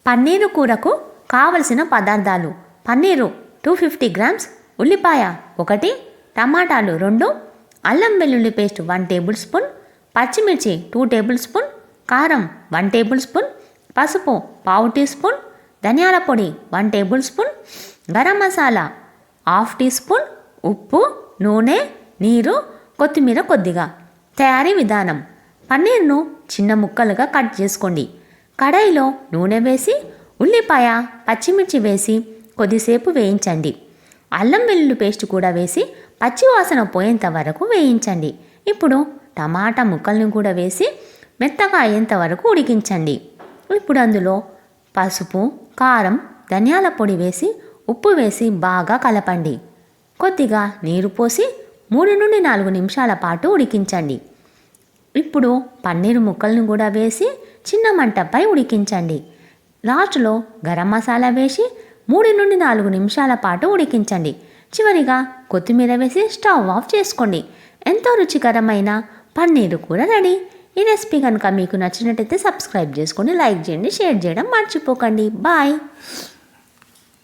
పన్నీరు కూరకు కావలసిన పదార్థాలు: పన్నీరు 250 గ్రామ్స్, ఉల్లిపాయ 1, టమాటాలు 2, అల్లం వెల్లుల్లి పేస్ట్ 1 టేబుల్ స్పూన్, పచ్చిమిర్చి 2 టేబుల్ స్పూన్, కారం 1 టేబుల్ స్పూన్, పసుపు 1/2 టీ స్పూన్, ధనియాల పొడి 1 tablespoon, garam masala 1/2 teaspoon, ఉప్పు, నూనె, నీరు, కొత్తిమీర కొద్దిగా. తయారీ విధానం: పన్నీర్ను చిన్న ముక్కలుగా కట్ చేసుకోండి. కడాయిలో నూనె వేసి ఉల్లిపాయ, పచ్చిమిర్చి వేసి కొద్దిసేపు వేయించండి. అల్లం వెల్లుల్లి పేస్ట్ కూడా వేసి పచ్చివాసన పోయేంత వరకు వేయించండి. ఇప్పుడు టమాటా ముక్కల్ని కూడా వేసి మెత్తగా అయ్యేంత వరకు ఉడికించండి. ఇప్పుడు అందులో పసుపు, కారం, ధనియాల పొడి వేసి ఉప్పు వేసి బాగా కలపండి. కొద్దిగా నీరు పోసి 3 నుండి 4 నిమిషాల పాటు ఉడికించండి. ఇప్పుడు పన్నీరు ముక్కలను కూడా వేసి చిన్న మంటపై ఉడికించండి. లాస్ట్లో గరం మసాలా వేసి 3 నుండి 4 నిమిషాల పాటు ఉడికించండి. చివరిగా కొత్తిమీర వేసి స్టవ్ ఆఫ్ చేసుకోండి. ఎంతో రుచికరమైన పన్నీరు కూర రెడీ. ఈ రెసిపీ కనుక మీకు నచ్చినట్టయితే సబ్స్క్రైబ్ చేసుకోండి, లైక్ చేయండి, షేర్ చేయడం మర్చిపోకండి. బాయ్.